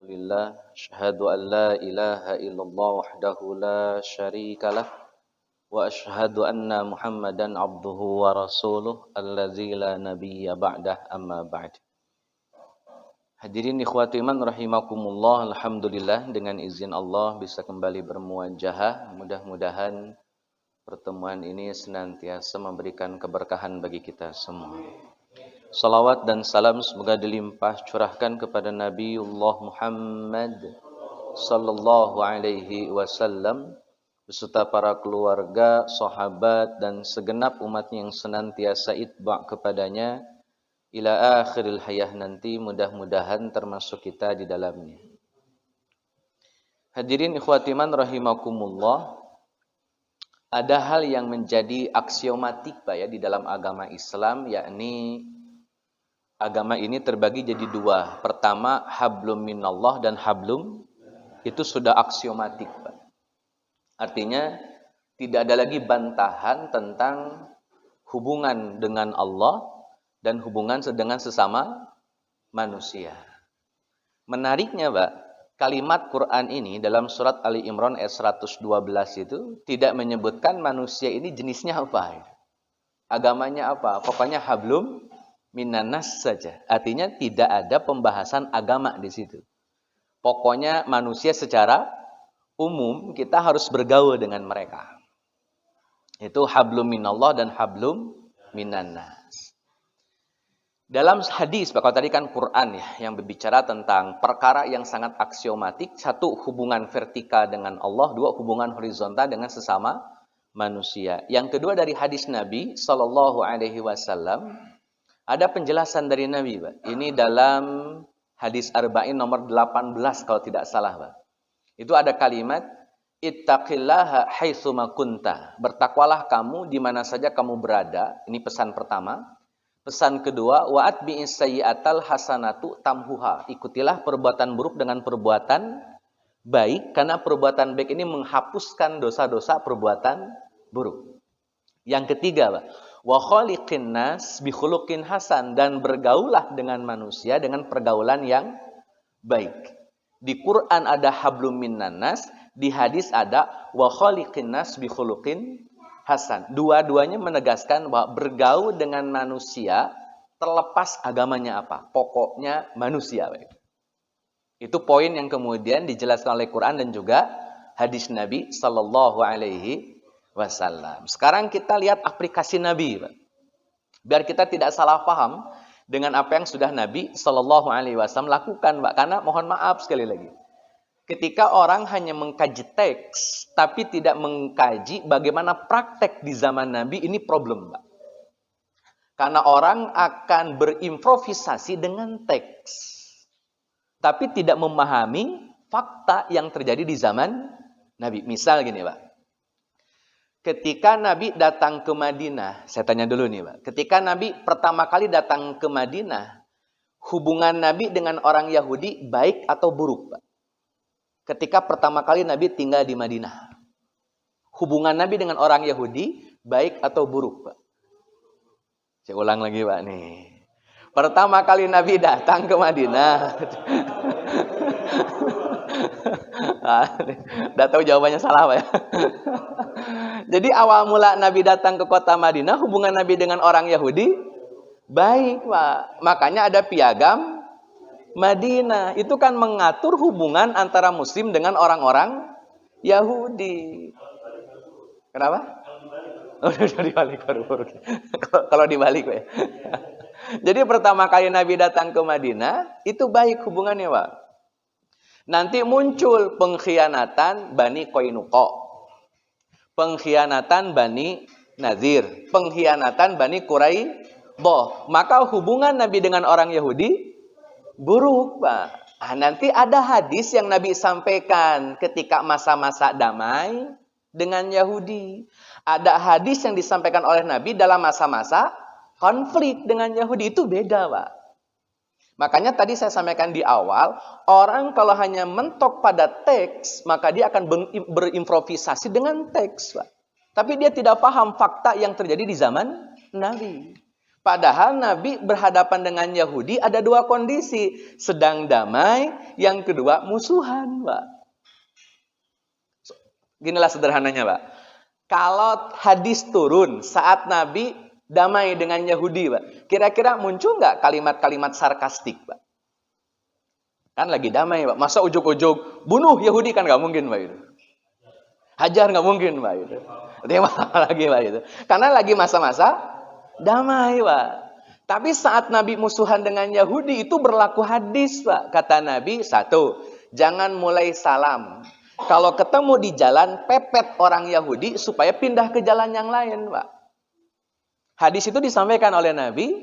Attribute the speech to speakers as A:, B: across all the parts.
A: Alhamdulillah, asyhadu an la ilaha illallah wahdahu la syarika lah wa asyhadu anna Muhammadan abduhu wa rasuluh allazi la nabiyya ba'dah amma ba'd. Hadirin ikhwati iman rahimakumullah, alhamdulillah dengan izin Allah bisa kembali bermuajahah. Mudah-mudahan pertemuan ini senantiasa memberikan keberkahan bagi kita semua. Salawat dan salam semoga dilimpah curahkan kepada Nabiullah Muhammad sallallahu alaihi wasallam beserta para keluarga, sahabat dan segenap umatnya yang senantiasa itba' kepadanya ila akhiril hayah nanti, mudah-mudahan termasuk kita di dalamnya. Hadirin ikhwati man rahimakumullah, ada hal yang menjadi aksiomatik Pak ya di dalam agama Islam, yakni agama ini terbagi jadi dua. Pertama, hablum minallah dan hablum, itu sudah aksiomatik, Pak. Artinya, tidak ada lagi bantahan tentang hubungan dengan Allah dan hubungan dengan sesama manusia. Menariknya, Pak, kalimat Quran ini dalam surat Ali Imran ayat 112 itu tidak menyebutkan manusia ini jenisnya apa. Agamanya apa? Pokoknya hablum minanas saja. Artinya tidak ada pembahasan agama di situ. Pokoknya manusia secara umum kita harus bergaul dengan mereka. Itu hablum minallah dan hablum minannas. Dalam hadis, kalau tadi kan Quran ya yang berbicara tentang perkara yang sangat aksiomatik. Satu, hubungan vertikal dengan Allah. Dua, hubungan horizontal dengan sesama manusia. Yang kedua dari hadis Nabi sallallahu alaihi wasallam, ada penjelasan dari Nabi, Pak. Ini dalam hadis Arba'in nomor 18 kalau tidak salah, Pak. Itu ada kalimat ittaqillaha haitsuma kunta. Bertakwalah kamu di mana saja kamu berada. Ini pesan pertama. Pesan kedua, wa atbi'is sayyi'atal hasanatu tamhuha. Ikutilah perbuatan buruk dengan perbuatan baik, karena perbuatan baik ini menghapuskan dosa-dosa perbuatan buruk. Yang ketiga, Pak, wa khaliqin nas bi khuluqin hasan, dan bergaulah dengan manusia dengan pergaulan yang baik. Di Quran ada hablum minan nas, di hadis ada wa khaliqin nas bi khuluqin hasan. Dua-duanya menegaskan bahwa bergaul dengan manusia terlepas agamanya apa, pokoknya manusia. Itu poin yang kemudian dijelaskan oleh Quran dan juga hadis Nabi sallallahu alaihi wasallam. Sekarang kita lihat aplikasi Nabi, Pak. Biar kita tidak salah paham dengan apa yang sudah Nabi sallallahu alaihi wasallam lakukan, Pak. Karena mohon maaf sekali lagi, ketika orang hanya mengkaji teks tapi tidak mengkaji bagaimana praktek di zaman Nabi, ini problem, Pak. Karena orang akan berimprovisasi dengan teks tapi tidak memahami fakta yang terjadi di zaman Nabi. Misal gini, Pak. Ketika Nabi datang ke Madinah, saya tanya dulu nih, Pak. Ketika Nabi pertama kali datang ke Madinah, hubungan Nabi dengan orang Yahudi baik atau buruk, Pak? Ketika pertama kali Nabi tinggal di Madinah, hubungan Nabi dengan orang Yahudi baik atau buruk, Pak? Saya ulang lagi, Pak, nih. Pertama kali Nabi datang ke Madinah. Udah tahu jawabannya salah, Pak ya. Jadi awal mula Nabi datang ke kota Madinah, hubungan Nabi dengan orang Yahudi baik, Pak. Makanya ada piagam Madinah. Itu kan mengatur hubungan antara Muslim dengan orang-orang Yahudi. Kenapa? Oh, dibalik baru. Kalau dibalik, Pak. Jadi pertama kali Nabi datang ke Madinah, itu baik hubungannya, Pak. Nanti muncul pengkhianatan Bani Qainuqa, pengkhianatan Bani Nadir, pengkhianatan Bani Quraidah. Maka hubungan Nabi dengan orang Yahudi buruk, Pak. Nanti ada hadis yang Nabi sampaikan ketika masa-masa damai dengan Yahudi. Ada hadis yang disampaikan oleh Nabi dalam masa-masa konflik dengan Yahudi. Itu beda, Pak. Makanya tadi saya sampaikan di awal, orang kalau hanya mentok pada teks, maka dia akan berimprovisasi dengan teks, Pak. Tapi dia tidak paham fakta yang terjadi di zaman Nabi. Padahal Nabi berhadapan dengan Yahudi ada dua kondisi. Sedang damai, yang kedua musuhan, Pak. Ginilah sederhananya, Pak. Kalau hadis turun saat Nabi damai dengan Yahudi, Pak, kira-kira muncul nggak kalimat-kalimat sarkastik, Pak? Kan lagi damai, Pak. Masa ujuk-ujuk bunuh Yahudi, kan nggak mungkin, Pak, itu. Hajar nggak mungkin, Pak, itu. Itu lagi, Pak, itu. Karena lagi masa-masa damai, Pak. Tapi saat Nabi musuhan dengan Yahudi itu berlaku hadis, Pak. Kata Nabi, satu, jangan mulai salam. Kalau ketemu di jalan, pepet orang Yahudi supaya pindah ke jalan yang lain, Pak. Hadis itu disampaikan oleh Nabi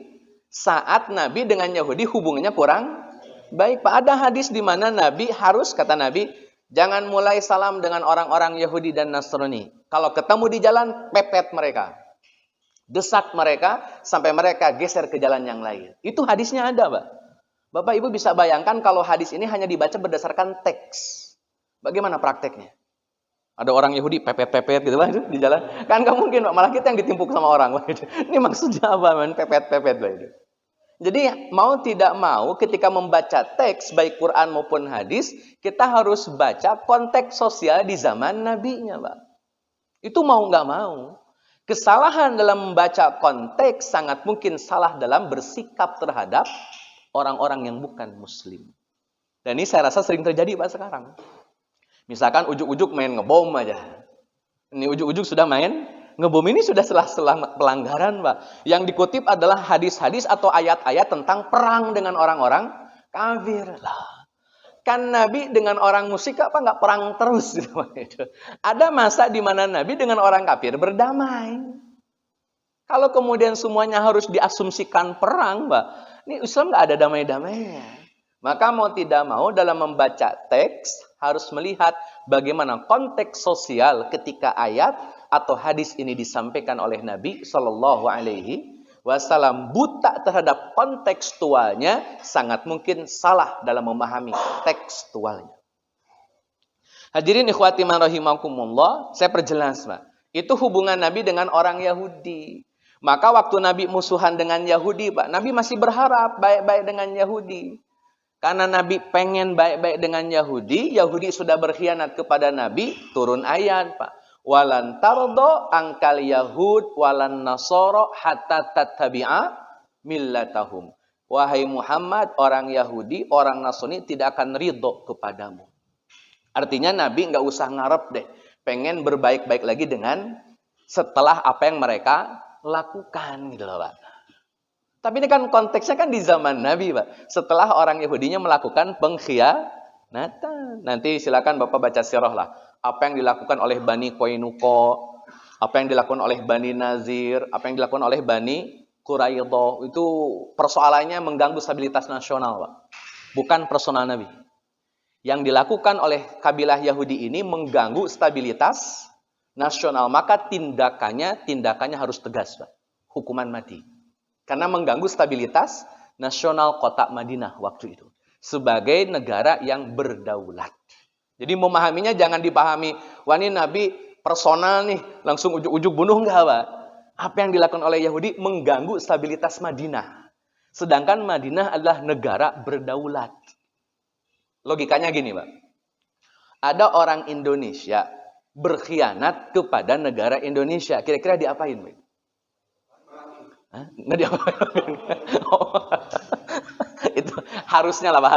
A: saat Nabi dengan Yahudi hubungannya kurang baik, Pak. Ada hadis di mana Nabi harus, kata Nabi, jangan mulai salam dengan orang-orang Yahudi dan Nasrani. Kalau ketemu di jalan, pepet mereka. Desak mereka sampai mereka geser ke jalan yang lain. Itu hadisnya ada, Pak. Bapak Ibu bisa bayangkan kalau hadis ini hanya dibaca berdasarkan teks. Bagaimana prakteknya? Ada orang Yahudi pepet-pepet gitu Pak di jalan. Kan nggak mungkin, Pak. Malah kita yang ditimpuk sama orang, Pak. Ini maksudnya apa, man? Pepet-pepet, Pak. Jadi mau tidak mau ketika membaca teks baik Quran maupun hadis, kita harus baca konteks sosial di zaman nabinya, Pak. Itu mau nggak mau. Kesalahan dalam membaca konteks sangat mungkin salah dalam bersikap terhadap orang-orang yang bukan muslim. Dan ini saya rasa sering terjadi, Pak, sekarang. Misalkan ujuk-ujuk main ngebom aja. Ini ujuk-ujuk sudah main ngebom, ini sudah selah pelanggaran, Pak. Yang dikutip adalah hadis-hadis atau ayat-ayat tentang perang dengan orang-orang kafir. Lah, kan Nabi dengan orang musyrik apa nggak perang terus gitu, Pak. Ada masa di mana Nabi dengan orang kafir berdamai. Kalau kemudian semuanya harus diasumsikan perang, Pak, ini Islam nggak ada damai-damainya. Maka mau tidak mau dalam membaca teks harus melihat bagaimana konteks sosial ketika ayat atau hadis ini disampaikan oleh Nabi Shallallahu Alaihi Wasallam. Buta terhadap kontekstualnya sangat mungkin salah dalam memahami tekstualnya. Hadirin ikhwati man rahimakumullah, saya perjelas, Pak. Itu hubungan Nabi dengan orang Yahudi. Maka waktu Nabi musuhan dengan Yahudi, Pak, Nabi masih berharap baik-baik dengan Yahudi. Karena Nabi pengen baik-baik dengan Yahudi, Yahudi sudah berkhianat kepada Nabi, turun ayat, Pak. Walan tardo angkal Yahud walan nasoro hatta tattabi'a millatahum. Wahai Muhammad, orang Yahudi, orang Nasrani tidak akan ridho kepadamu. Artinya Nabi nggak usah ngarep deh, pengen berbaik-baik lagi dengan setelah apa yang mereka lakukan, gitu loh, Pak. Tapi ini kan konteksnya kan di zaman Nabi, Pak. Setelah orang Yahudinya melakukan pengkhianatan. Nanti silakan Bapak baca sirah lah. Apa yang dilakukan oleh Bani Qainuqa, apa yang dilakukan oleh Bani Nazir, apa yang dilakukan oleh Bani Quraidah. Itu persoalannya mengganggu stabilitas nasional, Pak. Bukan personal Nabi. Yang dilakukan oleh kabilah Yahudi ini mengganggu stabilitas nasional. Maka tindakannya harus tegas, Pak. Hukuman mati. Karena mengganggu stabilitas nasional kota Madinah waktu itu. Sebagai negara yang berdaulat. Jadi memahaminya jangan dipahami, wah ini Nabi personal nih, langsung ujuk-ujuk bunuh, enggak, Pak. Apa yang dilakukan oleh Yahudi mengganggu stabilitas Madinah. Sedangkan Madinah adalah negara berdaulat. Logikanya gini, Pak. Ada orang Indonesia berkhianat kepada negara Indonesia. Kira-kira diapain, Pak? Hah? Nggak diapain. Itu harusnya lah, Pak,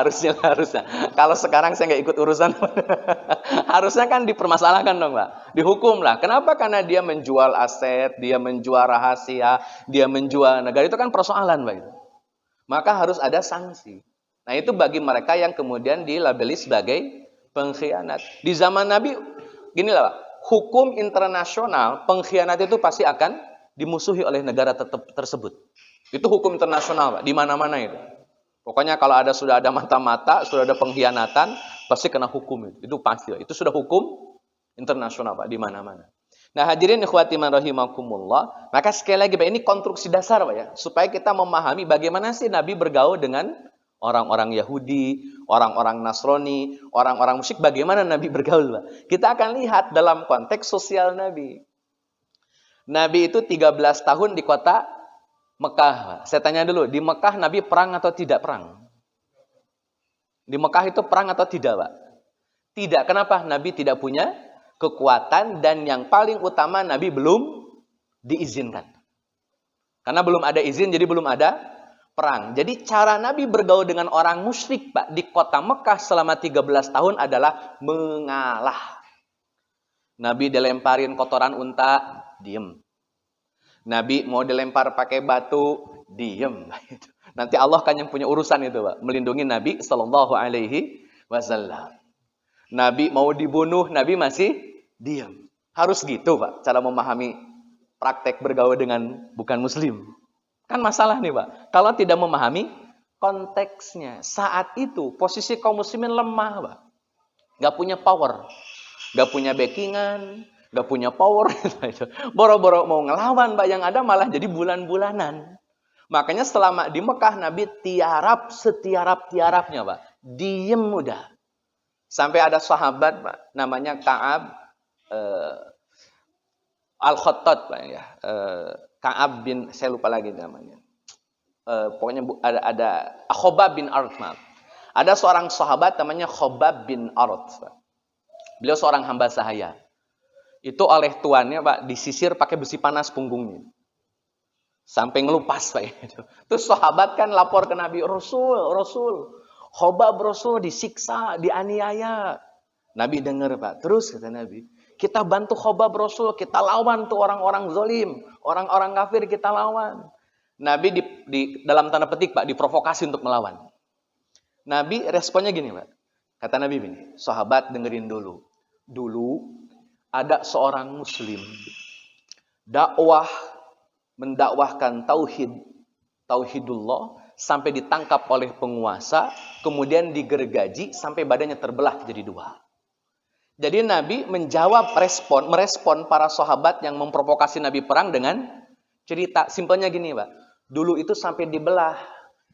A: harusnya. Kalau sekarang saya nggak ikut urusan. Harusnya kan dipermasalahkan dong, Pak. Dihukum lah. Kenapa? Karena dia menjual aset, dia menjual rahasia, dia menjual negara. Itu kan persoalan, Pak. Maka harus ada sanksi. Nah, itu bagi mereka yang kemudian dilabeli sebagai pengkhianat. Di zaman Nabi, ginilah, Pak. Hukum internasional, pengkhianat itu pasti akan dimusuhi oleh negara tersebut. Itu hukum internasional, Pak, di mana-mana itu. Pokoknya kalau sudah ada mata-mata, sudah ada pengkhianatan, pasti kena hukum itu. Itu pasti, Pak. Itu sudah hukum internasional, Pak, di mana-mana. Nah, hadirin ikhwati man rahimakumullah, maka sekali lagi, Pak, ini konstruksi dasar, Pak, ya, supaya kita memahami bagaimana sih Nabi bergaul dengan orang-orang Yahudi, orang-orang Nasrani, orang-orang musyrik, bagaimana Nabi bergaul, Pak. Kita akan lihat dalam konteks sosial Nabi. Nabi itu 13 tahun di kota Mekah, Pak. Saya tanya dulu, di Mekah Nabi perang atau tidak perang? Di Mekah itu perang atau tidak, Pak? Tidak. Kenapa? Nabi tidak punya kekuatan, dan yang paling utama Nabi belum diizinkan. Karena belum ada izin, jadi belum ada perang. Jadi cara Nabi bergaul dengan orang musyrik, Pak, di kota Mekah selama 13 tahun adalah mengalah. Nabi dilemparin kotoran unta, diem. Nabi mau dilempar pakai batu, diem. Nanti Allah kan yang punya urusan itu, Pak, melindungi Nabi Sallallahu Alaihi Wasallam. Nabi mau dibunuh, Nabi masih diem. Harus gitu, Pak, cara memahami praktek bergaul dengan bukan Muslim. Kan masalah nih, Pak. Kalau tidak memahami konteksnya, saat itu posisi kaum Muslimin lemah, Pak. Gak punya power, gak punya backingan, gak punya power. Boro-boro mau ngelawan, Pak, yang ada malah jadi bulan-bulanan. Makanya selama di Mekah Nabi tiarap setiarap-tiarapnya, Pak. Diem udah. Sampai ada sahabat, Pak, namanya Ka'ab Al-Khattab, Pak, ya. Ka'ab bin, saya lupa lagi namanya. Pokoknya ada Khobab bin Arad. Ada seorang sahabat namanya Khobab bin Arad, Pak. Beliau seorang hamba sahaya. Itu oleh tuannya, Pak, disisir pakai besi panas punggungnya. Sampai ngelupas, Pak. Terus sahabat kan lapor ke Nabi, Rasul, Khobab Rasul disiksa, dianiaya. Nabi dengar, Pak. Terus kata Nabi, kita bantu Khobab Rasul, kita lawan tuh orang-orang zalim, orang-orang kafir kita lawan. Nabi di dalam tanda petik, Pak, diprovokasi untuk melawan. Nabi responnya gini, Pak. Kata Nabi gini, sahabat dengerin dulu. Dulu ada seorang muslim mendakwahkan tauhidullah sampai ditangkap oleh penguasa, kemudian digergaji sampai badannya terbelah jadi dua. Jadi Nabi merespon para sahabat yang memprovokasi Nabi perang dengan cerita simpelnya gini, Pak. Dulu itu sampai dibelah.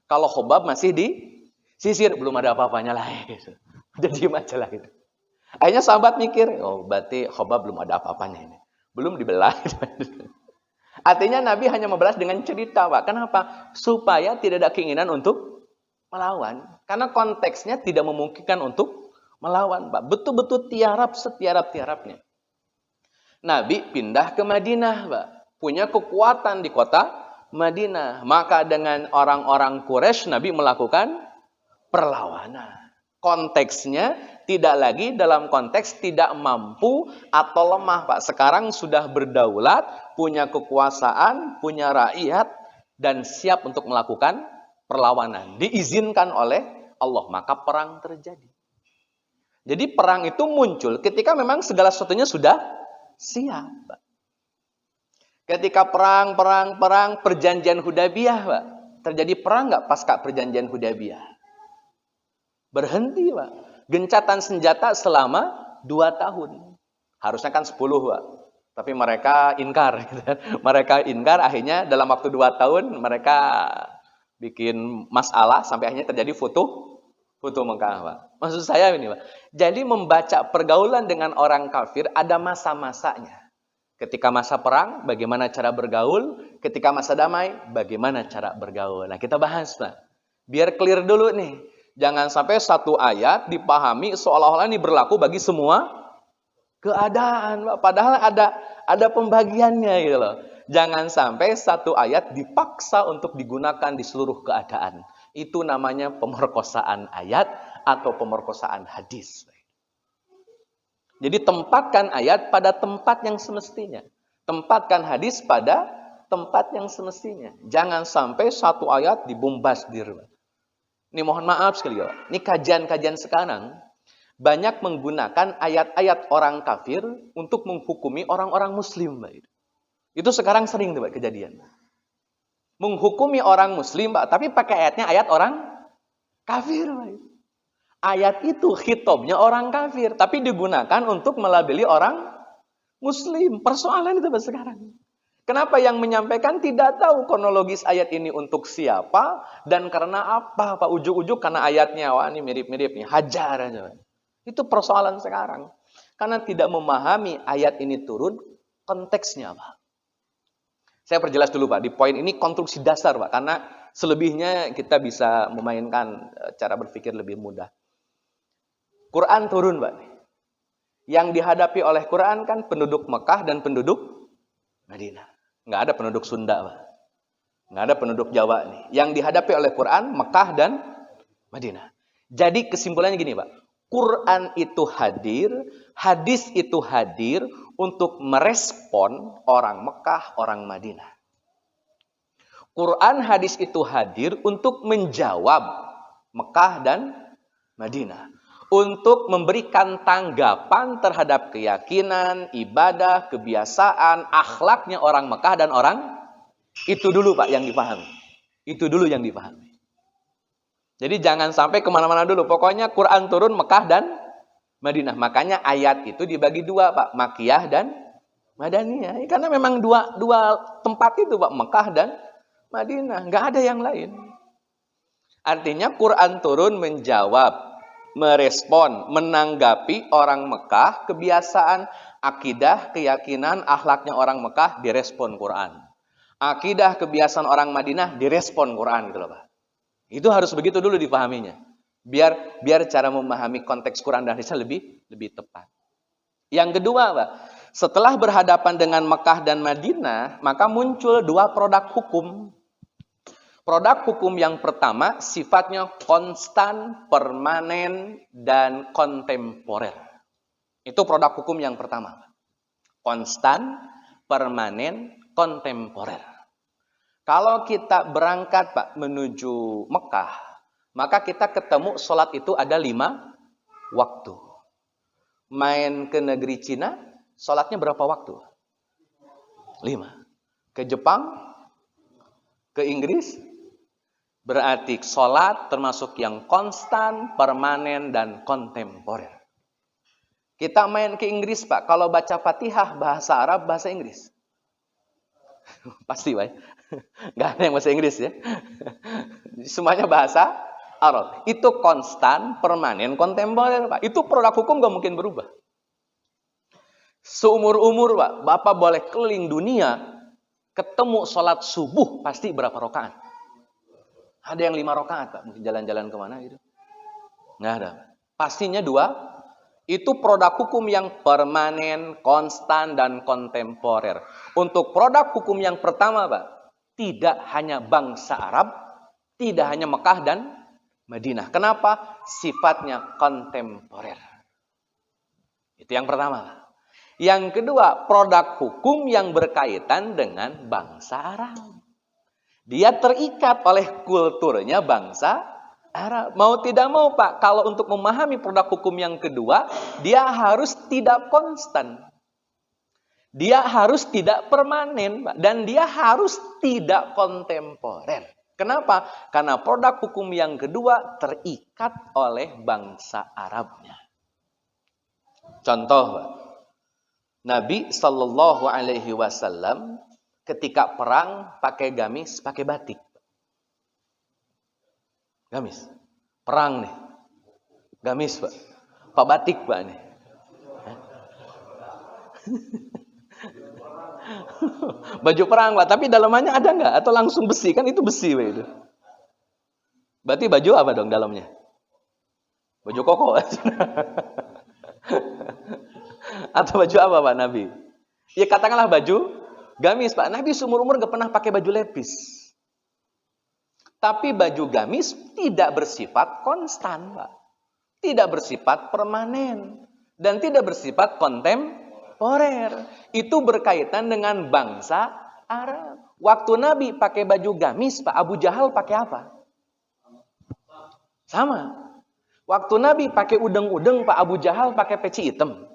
A: Kalau Khobab masih disisir, belum ada apa-apanya lah gitu. Udah diem aja lah gitu. Akhirnya sahabat mikir, oh berarti Khobab belum ada apa-apanya ini. Belum dibelah. Artinya Nabi hanya membalas dengan cerita, Pak. Kenapa? Supaya tidak ada keinginan untuk melawan. Karena konteksnya tidak memungkinkan untuk melawan, Pak. Betul-betul tiarap setiarap-tiarapnya. Nabi pindah ke Madinah, Pak. Punya kekuatan di kota Madinah. Maka dengan orang-orang Quraisy Nabi melakukan perlawanan. Konteksnya tidak lagi dalam konteks tidak mampu atau lemah, Pak. Sekarang sudah berdaulat, punya kekuasaan, punya rakyat, dan siap untuk melakukan perlawanan. Diizinkan oleh Allah, maka perang terjadi. Jadi perang itu muncul ketika memang segala sesuatunya sudah siap, Pak. Ketika perang, perjanjian Hudaybiyah, Pak. Terjadi perang nggak pasca perjanjian Hudaybiyah? Berhenti, Pak. Gencatan senjata selama 2 tahun. Harusnya kan 10, Pak. Tapi mereka ingkar. Mereka ingkar, akhirnya dalam waktu 2 tahun mereka bikin masalah sampai akhirnya terjadi foto Mekah, Pak. Maksud saya ini, Pak. Jadi membaca pergaulan dengan orang kafir ada masa-masanya. Ketika masa perang, bagaimana cara bergaul. Ketika masa damai, bagaimana cara bergaul. Nah, kita bahas, Pak. Biar clear dulu nih. Jangan sampai satu ayat dipahami seolah-olah ini berlaku bagi semua keadaan, Pak. Padahal ada pembagiannya gitu loh. Jangan sampai satu ayat dipaksa untuk digunakan di seluruh keadaan. Itu namanya pemerkosaan ayat atau pemerkosaan hadis. Jadi tempatkan ayat pada tempat yang semestinya. Tempatkan hadis pada tempat yang semestinya. Jangan sampai satu ayat dibombasdir. Ini mohon maaf sekali ya. Ini kajian-kajian sekarang banyak menggunakan ayat-ayat orang kafir untuk menghukumi orang-orang muslim. Itu sekarang sering tuh, Pak, kejadian. Menghukumi orang muslim, Pak, tapi pakai ayatnya ayat orang kafir. Pak. Ayat itu khitabnya orang kafir, tapi digunakan untuk melabeli orang muslim. Persoalan itu, Pak, sekarang. Kenapa yang menyampaikan tidak tahu kronologis ayat ini untuk siapa dan karena apa, Pak? Ujuk-ujuk karena ayatnya, wah ini mirip-mirip nih, hajar aja. Itu persoalan sekarang. Karena tidak memahami ayat ini turun, konteksnya, Pak. Saya perjelas dulu Pak, di poin ini konstruksi dasar Pak, karena selebihnya kita bisa memainkan cara berpikir lebih mudah. Quran turun Pak. Yang dihadapi oleh Quran kan penduduk Mekah dan penduduk Madinah. Nggak ada penduduk Sunda Pak. Nggak ada penduduk Jawa nih. Yang dihadapi oleh Quran Mekah dan Madinah. Jadi kesimpulannya gini Pak. Quran itu hadir, hadis itu hadir untuk merespon orang Mekah, orang Madinah. Quran, hadis itu hadir untuk menjawab Mekah dan Madinah. Untuk memberikan tanggapan terhadap keyakinan, ibadah, kebiasaan, akhlaknya orang Mekah dan orang itu dulu Pak yang dipahami. Itu dulu yang dipahami. Jadi jangan sampai kemana-mana dulu. Pokoknya Quran turun Mekah dan Madinah. Makanya ayat itu dibagi dua Pak. Makkiyah dan Madaniyah. Karena memang dua tempat itu Pak. Mekah dan Madinah. Nggak ada yang lain. Artinya Quran turun menjawab, merespon, menanggapi orang Mekah, kebiasaan, akidah, keyakinan, akhlaknya orang Mekah direspon Quran. Akidah, kebiasaan orang Madinah direspon Quran gitu loh Pak. Itu harus begitu dulu dipahaminya. Biar cara memahami konteks Quran dan hadisnya lebih tepat. Yang kedua, Pak, setelah berhadapan dengan Mekah dan Madinah, maka muncul dua produk hukum. Produk hukum yang pertama sifatnya konstan, permanen, dan kontemporer. Itu produk hukum yang pertama. Konstan, permanen, kontemporer. Kalau kita berangkat Pak menuju Mekah, maka kita ketemu sholat itu ada 5 waktu. Main ke negeri Cina, sholatnya berapa waktu? 5. Ke Jepang, ke Inggris, berarti sholat termasuk yang konstan, permanen, dan kontemporer. Kita main ke Inggris Pak, kalau baca Fatihah bahasa Arab, bahasa Inggris. Pasti Pak. Nggak ada yang bahasa Inggris ya. Semuanya bahasa Arab. Itu konstan, permanen, kontemporer Pak. Itu produk hukum nggak mungkin berubah. Seumur-umur Pak, Bapak boleh keliling dunia, ketemu sholat subuh pasti berapa rakaat? Ada yang 5 rakaat Pak, mungkin jalan-jalan kemana gitu. Nggak ada. Pastinya 2. Itu produk hukum yang permanen, konstan, dan kontemporer. Untuk produk hukum yang pertama Pak, tidak hanya bangsa Arab, tidak hanya Mekah dan Madinah. Kenapa? Sifatnya kontemporer. Itu yang pertama. Yang kedua, produk hukum yang berkaitan dengan bangsa Arab. Dia terikat oleh kulturnya bangsa Arab. Mau tidak mau Pak, kalau untuk memahami produk hukum yang kedua, dia harus tidak konstan. Dia harus tidak permanen, Pak. Dan dia harus tidak kontemporer. Kenapa? Karena produk hukum yang kedua terikat oleh bangsa Arabnya. Contoh, Pak. Nabi Shallallahu Alaihi Wasallam ketika perang pakai gamis, pakai batik. Gamis. Perang nih. Gamis, Pak. Pak batik, Pak nih. Baju perang, Pak. Tapi dalamannya ada nggak? Atau langsung besi? Kan itu besi, Pak itu. Berarti baju apa dong dalamnya? Baju koko. Atau baju apa, Pak Nabi? Ya katakanlah baju gamis, Pak. Nabi seumur-umur nggak pernah pakai baju lepis. Tapi baju gamis tidak bersifat konstan, Pak. Tidak bersifat permanen. Dan tidak bersifat kontemporer. Itu berkaitan dengan bangsa Arab. Waktu Nabi pakai baju gamis, Pak, Abu Jahal pakai apa? Sama. Waktu Nabi pakai udeng-udeng, Pak, Abu Jahal pakai peci hitam.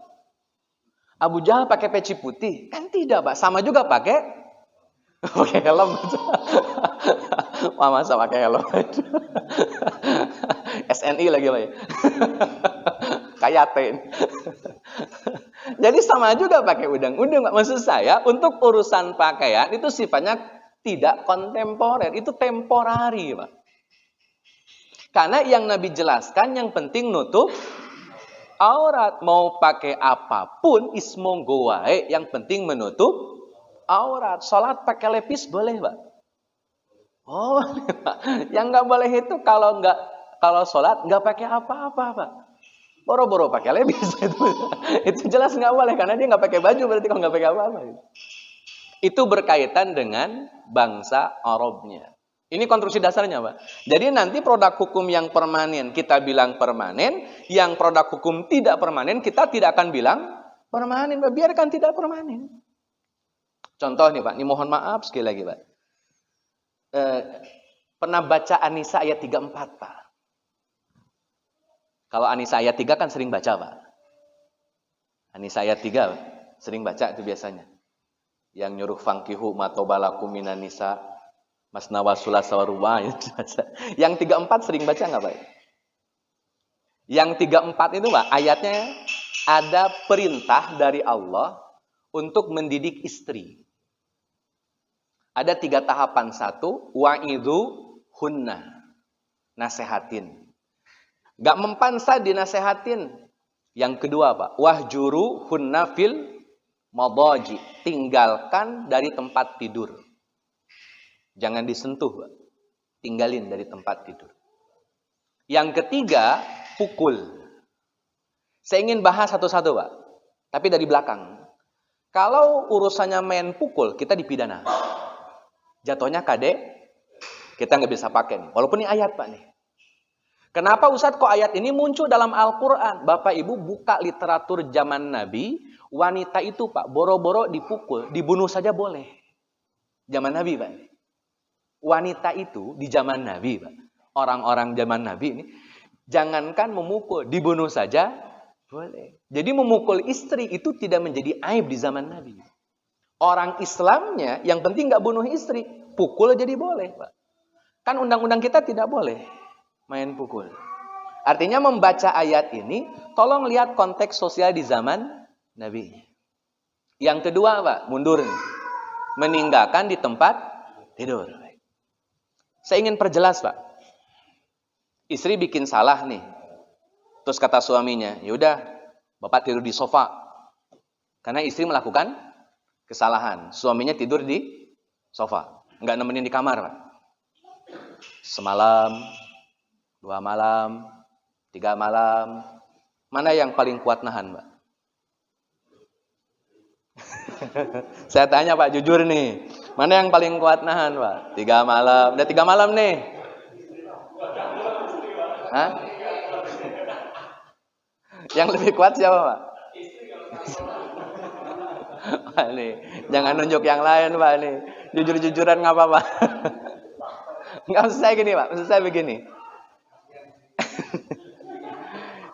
A: Abu Jahal pakai peci putih. Kan tidak, Pak. Sama juga pakai helm. Masa pakai helm. SNI lagi Pak. Kayatin. Jadi sama juga pakai udang-udang. Maksud saya untuk urusan pakaian itu sifatnya tidak kontemporer. Itu temporari Pak. Karena yang Nabi jelaskan yang penting nutup aurat. Mau pakai apapun ismonggo wae, yang penting menutup aurat. Sholat pakai lepis boleh, Pak? Oh, yang nggak boleh itu kalau sholat nggak pakai apa-apa, Pak. Boro-boro pakai lepis itu jelas nggak boleh karena dia nggak pakai baju, berarti kalau nggak pakai apa-apa. Itu berkaitan dengan bangsa Arabnya. Ini konstruksi dasarnya, Pak. Jadi nanti produk hukum yang permanen kita bilang permanen, yang produk hukum tidak permanen kita tidak akan bilang permanen, Pak. Biarkan tidak permanen. Contoh nih, Pak. Ini mohon maaf sekali lagi, Pak. Pernah baca An-Nisa ayat 34, Pak? Kalau An-Nisa ayat 3 kan sering baca, Pak. An-Nisa ayat 3 Pak. Sering baca itu biasanya. Yang nyuruh fangkihu matobalakum minan nisa masna wa sulasa wa ruba. Yang 34 sering baca nggak, Pak? Yang 34 itu, Pak, ayatnya ada perintah dari Allah untuk mendidik istri. Ada 3 tahapan. 1, wa'idhu hunna. Nasehatin. Gak mempan dinasehatin. Yang kedua, Pak, wahjuru hunna fil madaji. Tinggalkan dari tempat tidur. Jangan disentuh, Pak. Tinggalin dari tempat tidur. Yang ketiga, pukul. Saya ingin bahas satu-satu, Pak. Tapi dari belakang. Kalau urusannya main pukul, kita dipidana. Jatuhnya kade, kita nggak bisa pakai nih. Walaupun ini ayat, Pak, nih. Kenapa Ustadz kok ayat ini muncul dalam Al-Quran? Bapak Ibu buka literatur zaman Nabi, wanita itu, Pak, boro-boro dipukul, dibunuh saja boleh. Zaman Nabi, Pak. Wanita itu di zaman Nabi, Pak. Orang-orang zaman Nabi ini, jangankan memukul, dibunuh saja boleh. Jadi memukul istri itu tidak menjadi aib di zaman Nabi. Orang Islamnya yang penting nggak bunuh istri, pukul jadi boleh, Pak. Kan undang-undang kita tidak boleh main pukul. Artinya membaca ayat ini, tolong lihat konteks sosial di zaman Nabi. Yang kedua, Pak, mundur nih. Meninggalkan di tempat tidur. Saya ingin perjelas, Pak. Istri bikin salah nih. Terus kata suaminya, yaudah, Bapak tidur di sofa. Karena istri melakukan kesalahan. Suaminya tidur di sofa. Nggak nemenin di kamar, Pak. Semalam, 2 malam, 3 malam. Mana yang paling kuat nahan, Pak? Saya tanya, Pak, jujur nih. Mana yang paling kuat nahan, Pak? 3 malam. Udah 3 malam nih. Hah? Yang lebih kuat siapa, Pak? Pak, nih, jangan nunjuk yang lain, Pak, nih. Jujur-jujuran nggak apa-apa. Nggak, maksud saya gini, Pak. Maksud saya begini.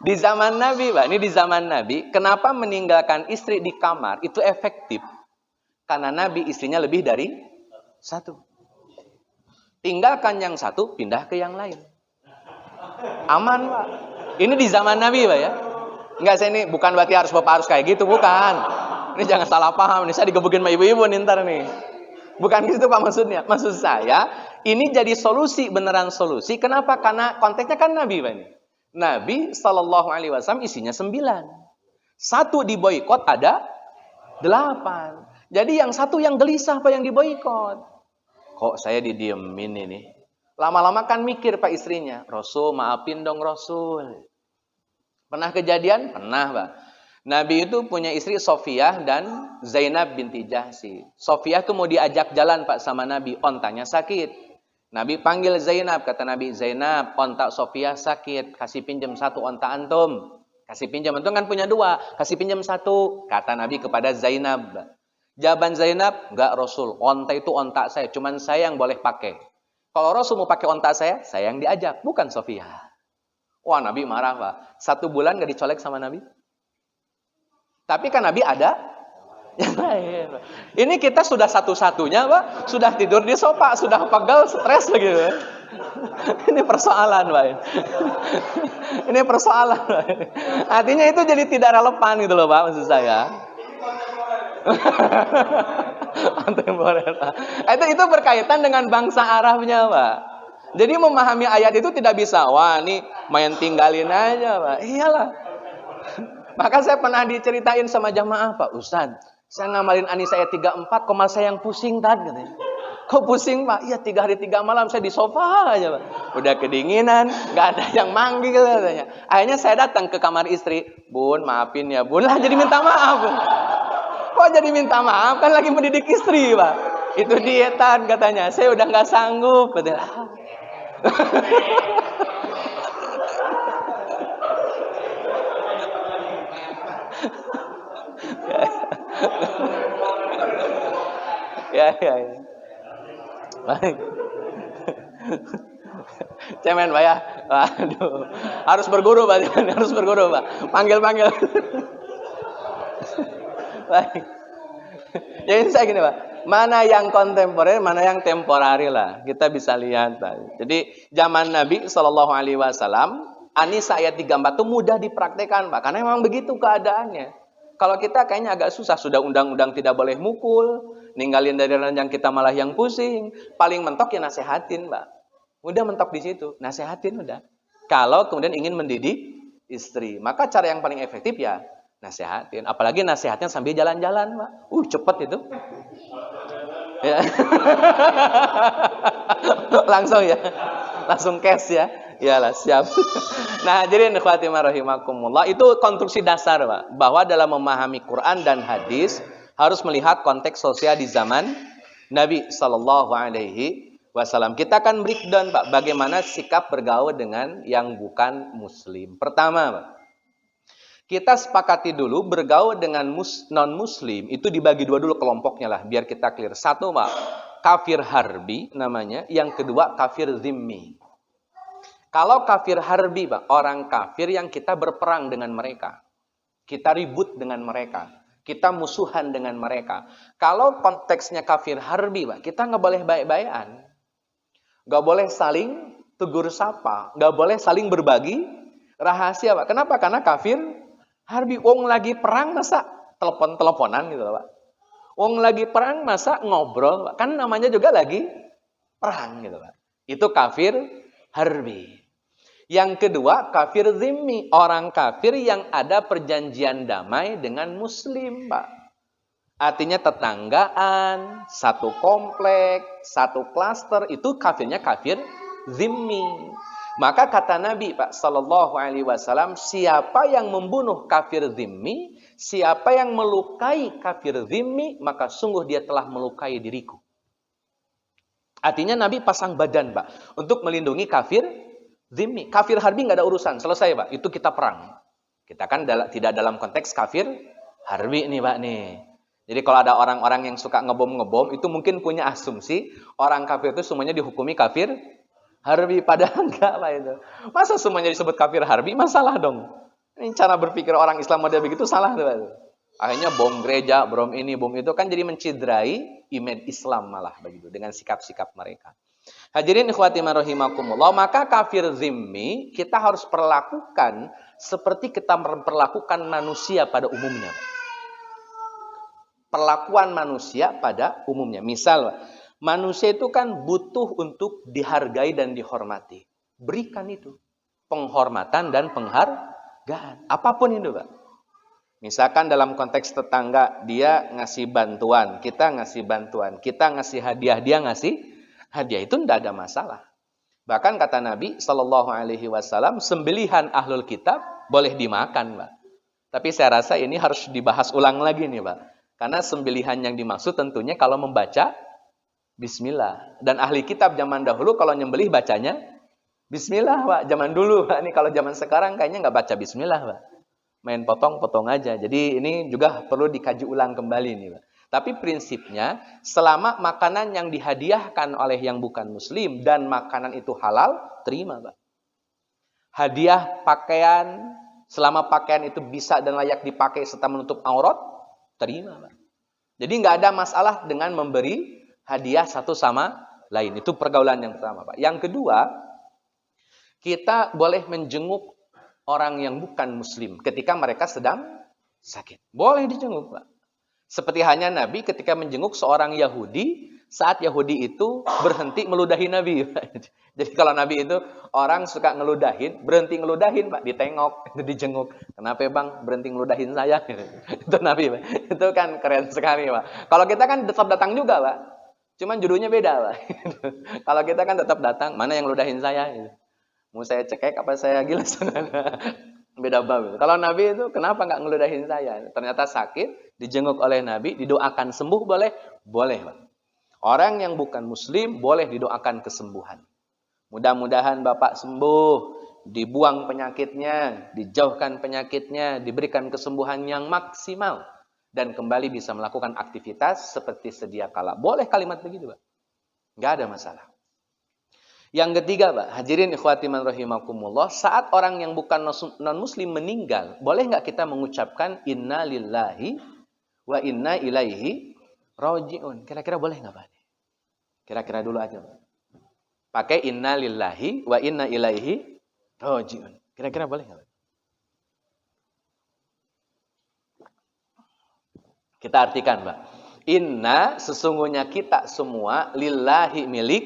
A: Di zaman Nabi, Pak, ini di zaman Nabi, kenapa meninggalkan istri di kamar itu efektif? Karena Nabi istrinya lebih dari 1. Tinggalkan yang 1, pindah ke yang lain. Aman, Pak. Ini di zaman Nabi, Pak, ya. Enggak, saya ini bukan berarti Bapak harus kayak gitu, bukan. Ini jangan salah paham, nih saya digebukin sama ibu-ibu nih ntar nih. Bukan gitu, Pak, maksudnya. Maksud saya, ini jadi solusi, beneran solusi. Kenapa? Karena konteksnya kan Nabi, Pak, ini. Nabi SAW isinya 9. 1 diboikot, ada 8. Jadi yang 1 yang gelisah, Pak, yang diboikot. Kok saya didiemin ini? Lama-lama kan mikir, Pak, istrinya. Rasul, maafin dong, Rasul. Pernah kejadian? Pernah, Pak. Nabi itu punya istri Sofiyah dan Zainab binti Jahsy. Sofiyah tuh mau diajak jalan, Pak, sama Nabi. Ontanya sakit. Nabi panggil Zainab. Kata Nabi, Zainab, onta Sofiyah sakit. Kasih pinjam 1 onta antum. Kasih pinjam. Antum kan punya 2. Kasih pinjam 1. Kata Nabi kepada Zainab. Jawaban Zainab, enggak, Rasul. Onta itu onta saya. Cuman saya yang boleh pakai. Kalau Rasul mau pakai onta saya yang diajak. Bukan Sofiyah. Wah, Nabi marah, Pak. 1 bulan gak dicolek sama Nabi. Tapi kan Nabi ada yang lain. Ini kita sudah satu-satunya, Pak. Sudah tidur di sofa, sudah pegel, stres begitu. Ini persoalan, Pak. Ini persoalan, Pak. Artinya itu jadi tidak relevan gitu loh, Pak, maksud saya. Itu berkaitan dengan bangsa Arabnya, Pak. Jadi memahami ayat itu tidak bisa, wah ini main tinggalin aja, Pak. Iyalah. Maka saya pernah diceritain sama jamaah, Pak Ustadz, Saya ngamalin An-Nisa ayat 34, kok malah saya yang pusing tadi katanya. Kok pusing Pak? Iya 3 hari 3 malam saya di sofa aja Pak. Udah kedinginan, nggak ada yang manggil katanya. Akhirnya saya datang ke kamar istri. Bun, maafin ya Bun. Lah jadi minta maaf Bun. Kok jadi minta maaf? Kan lagi mendidik istri Pak. Itu dietan katanya. Saya udah nggak sanggup katanya. Ya. Baik. Cemen Pak ya. Waduh. Harus berguru Pak, harus berguru Pak. Panggil. Baik. Jadi saya gini Pak. Mana yang kontemporer, mana yang temporari lah. Kita bisa lihat Pak. Jadi zaman Nabi SAW, An-Nisa ayat 34 itu mudah dipraktekkan Pak. Karena memang begitu keadaannya. Kalau kita kayaknya agak susah. Sudah undang-undang tidak boleh mukul. Ninggalin dari ranjang kita malah yang pusing. Paling mentok ya nasehatin Mbak. Udah mentok di situ. Nasehatin udah. Kalau kemudian ingin mendidik istri. Maka cara yang paling efektif ya nasehatin. Apalagi nasehatnya sambil jalan-jalan Mbak. Cepet itu. Ya. Langsung ya. Langsung cash ya. Iyalah siap. Nah, jadi ikhwati rahimakumullah, itu konstruksi dasar Pak. Bahwa dalam memahami Quran dan hadis harus melihat konteks sosial di zaman Nabi SAW. Kita akan breakdown Pak, bagaimana sikap bergaul dengan yang bukan muslim. Pertama Pak, kita sepakati dulu bergaul dengan non-muslim, itu dibagi dua dulu kelompoknya lah, biar kita clear. Satu Pak, kafir harbi namanya, yang kedua kafir zimmi. Kalau kafir harbi Pak, orang kafir yang kita berperang dengan mereka. Kita ribut dengan mereka. Kita musuhan dengan mereka. Kalau konteksnya kafir harbi, Pak, kita nggak boleh baik-baikan. Nggak boleh saling tegur sapa. Nggak boleh saling berbagi rahasia, Pak. Kenapa? Karena kafir harbi. Wong lagi perang, masa telepon-teleponan gitu, Pak. Wong lagi perang, masa ngobrol, Pak. Kan namanya juga lagi perang gitu, Pak. Itu kafir harbi. Yang kedua, kafir zimmi. Orang kafir yang ada perjanjian damai dengan muslim, Pak. Artinya tetanggaan, satu komplek, satu klaster, itu kafirnya kafir zimmi. Maka kata Nabi Pak Sallallahu Alaihi Wasallam, siapa yang membunuh kafir zimmi, siapa yang melukai kafir zimmi, maka sungguh dia telah melukai diriku. Artinya Nabi pasang badan Pak, untuk melindungi kafir zimmi. Kafir harbi nggak ada urusan, selesai Pak. Itu kita perang. Kita kan tidak dalam konteks kafir harbi nih Pak nih. Jadi kalau ada orang-orang yang suka ngebom-ngebom, itu mungkin punya asumsi orang kafir itu semuanya dihukumi kafir harbi. Padahal enggak Pak itu. Masa semuanya disebut kafir harbi? Masalah dong. Ini cara berpikir orang Islam model begitu salah tuh Pak. Akhirnya bom gereja, bom ini, bom itu kan jadi menciderai image Islam malah begitu dengan sikap-sikap mereka. Hadirin ikhwati rahimakumullah, maka kafir zimmi kita harus perlakukan seperti kita memperlakukan manusia pada umumnya. Perlakuan manusia pada umumnya. Misal, manusia itu kan butuh untuk dihargai dan dihormati. Berikan itu. Penghormatan dan penghargaan. Apapun itu, Pak. Misalkan dalam konteks tetangga, dia ngasih bantuan, kita ngasih bantuan. Kita ngasih hadiah, dia ngasih hadiah. Itu tidak ada masalah. Bahkan kata Nabi SAW, sembelihan ahlul kitab boleh dimakan, Pak. Tapi saya rasa ini harus dibahas ulang lagi nih, Pak. Karena sembelihan yang dimaksud tentunya kalau membaca bismillah. Dan ahli kitab zaman dahulu kalau nyembelih bacanya bismillah, Pak. Zaman dulu, Pak. Ini kalau zaman sekarang kayaknya nggak baca bismillah, Pak. Main potong-potong aja. Jadi ini juga perlu dikaji ulang kembali nih, Pak. Tapi prinsipnya, selama makanan yang dihadiahkan oleh yang bukan muslim dan makanan itu halal, terima, Pak. Hadiah pakaian, selama pakaian itu bisa dan layak dipakai serta menutup aurat, terima, Pak. Jadi nggak ada masalah dengan memberi hadiah satu sama lain. Itu pergaulan yang pertama, Pak. Yang kedua, kita boleh menjenguk orang yang bukan muslim ketika mereka sedang sakit. Boleh dijenguk, Pak. Seperti hanya Nabi ketika menjenguk seorang Yahudi saat Yahudi itu berhenti meludahi Nabi. Jadi kalau Nabi itu orang suka ngeludahin, berhenti ngeludahin, Pak, ditengok, dijenguk. Kenapa Bang berhenti ngeludahin saya? Itu Nabi, Pak. Itu kan keren sekali, Pak. Kalau kita kan tetap datang juga, Pak. Cuman judulnya beda, Pak. Kalau kita kan tetap datang, mana yang ngeludahin saya? Mau saya cekek apa saya gilas? Beda bab. Kalau Nabi itu kenapa nggak ngeludahin saya? Ternyata sakit, dijenguk oleh Nabi, didoakan sembuh boleh? Boleh, Pak. Orang yang bukan muslim boleh didoakan kesembuhan. Mudah-mudahan Bapak sembuh, dibuang penyakitnya, dijauhkan penyakitnya, diberikan kesembuhan yang maksimal dan kembali bisa melakukan aktivitas seperti sedia kala. Boleh kalimat begitu, Pak. Nggak ada masalah. Yang ketiga, Pak, hadirin ikhwati man rahimakumullah, saat orang yang bukan non-muslim meninggal, boleh nggak kita mengucapkan inna lillahi wa inna ilaihi raji'un? Kira-kira boleh nggak, Pak? Kira-kira dulu aja, Pak. Pakai inna lillahi wa inna ilaihi raji'un. Kira-kira boleh nggak, Pak? Kita artikan, Pak. Inna, sesungguhnya kita semua, lillahi milik,